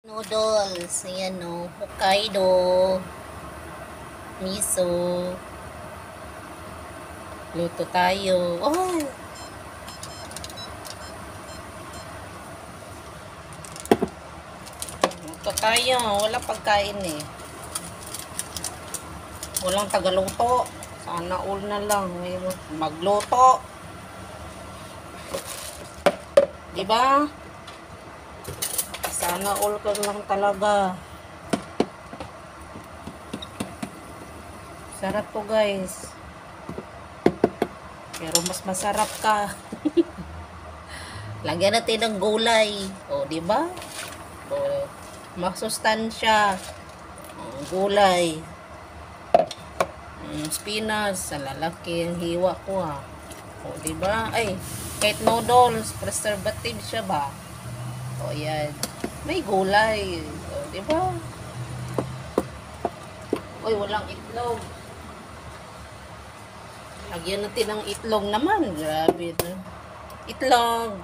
Noodles, ayan o, Hokkaido, miso, luto tayo. Oh, luto tayo, wala pagkain eh. Walang tagaluto. Sana all na lang, may magluto. Diba? Sana all ka lang talaga. Sarap to guys. Pero mas masarap ka. Lagyan natin ng gulay. O, di ba? O, masustansya. O, gulay. Spinach. Sa lalaki ang hiwa ko ha. O, di ba? Ay, kahit noodles, preservative siya ba? O, yan. May gulay. O, di ba? Uy, walang itlog. Lagyan natin ng itlog naman. Grabe ito. Itlog.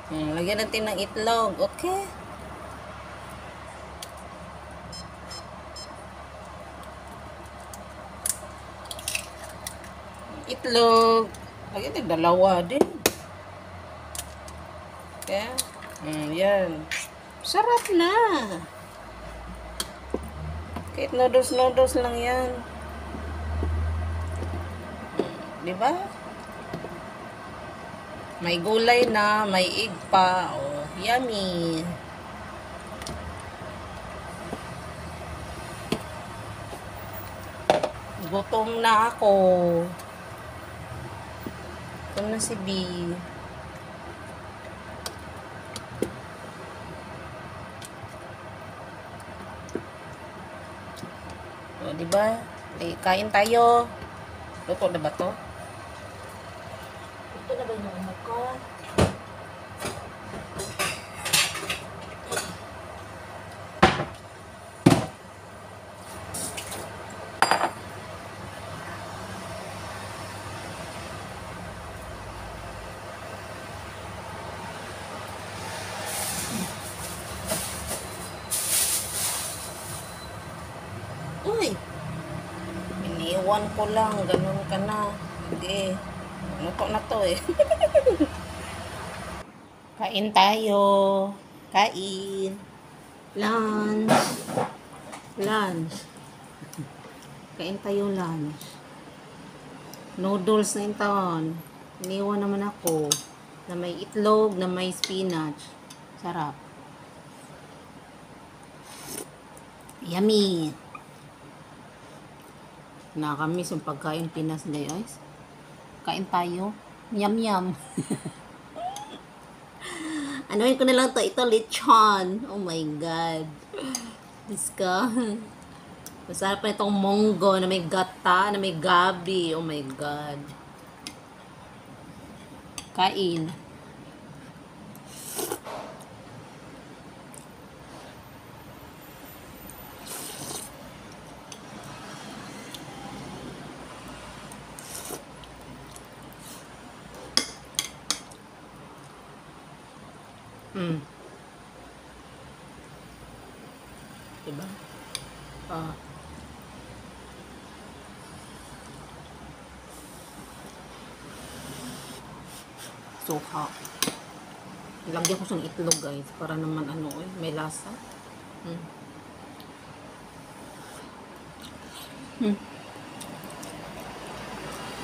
Lagyan natin ng itlog. Okay. Itlog. Lagyan natin dalawa din. Okay. Yan. Sarap na. Kahit noodles lang yan. Diba? May gulay na, may egg pa. Oh, yummy. Gutom na ako. Gutom na si B. O, diba? Kain tayo. Luto na ba to? Luto na ba yung ano ko? Uy! Iniwan ko lang. Ganun ka na. Hindi. Luto na to eh. Kain tayo. Kain. Lunch. Lunch. Kain tayo lunch. Noodles na yung taon. Iniwan naman ako. Na may itlog, na may spinach. Sarap. Yummy. Nakakamiss yung pagkain Pinas guys. Kain tayo. Yum yum. Anuin ko na lang to. Ito lechon. Oh my God. Diska. Masarap pa itong monggo na may gata, na may gabi. Oh my God. Kain. Diba? Suka. Lagyan ko sa itlog guys para naman ano may lasa.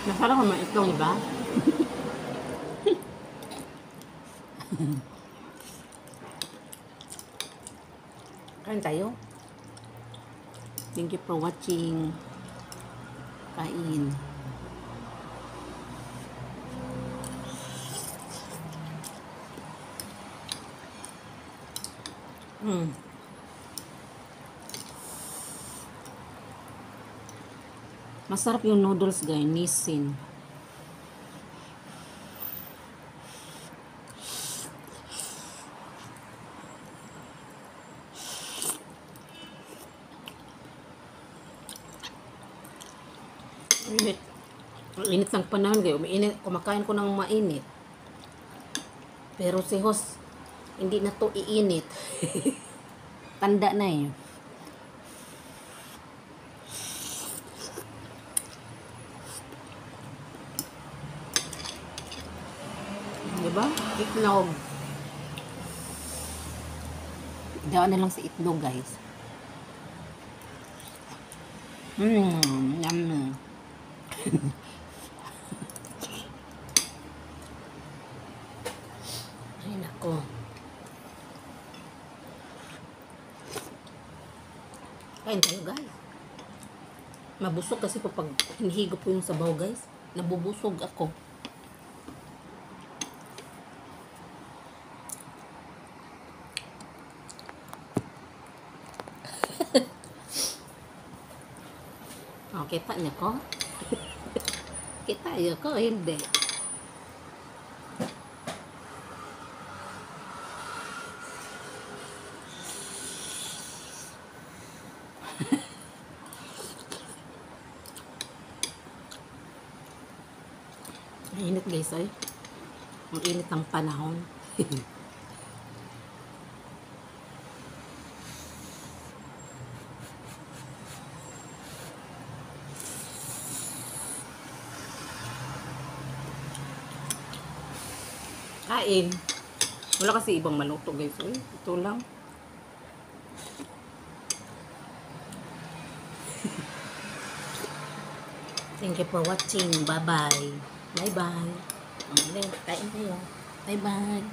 Masarap naman itlog, diba? Kain tayo. Thank you for watching. Kain. Masarap yung noodles guys, Nissin. Init ng panahon kayo. Kumakain ko ng mainit. Pero si host, Hindi na to iinit. Tanda na eh. Diba? Itlog. Dawa na lang sa itlog, guys. Yum. Ay, nako. Kain tayo, guys. Mabusog kasi pag hinihigo po yung sabaw, guys. Nabubusog ako. Oh, kita niyo ko? Kita niyo ko? Hindi. Mainit guys ay. Ang init ng panahon. Kain. Wala kasi ibang maluto guys. Uy, ito lang. Thank you for watching. Bye-bye. Bye-bye. Kain tayo. Bye-bye.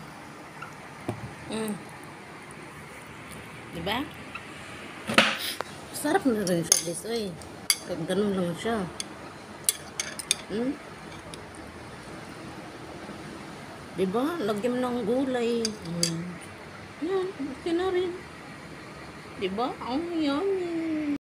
Diba? Sarap na rin siya guys. Uy. Kahit ganun lang siya. Diba? Lagyan mo ng gulay. Yan. Okay na rin. Diba? Ang yummy.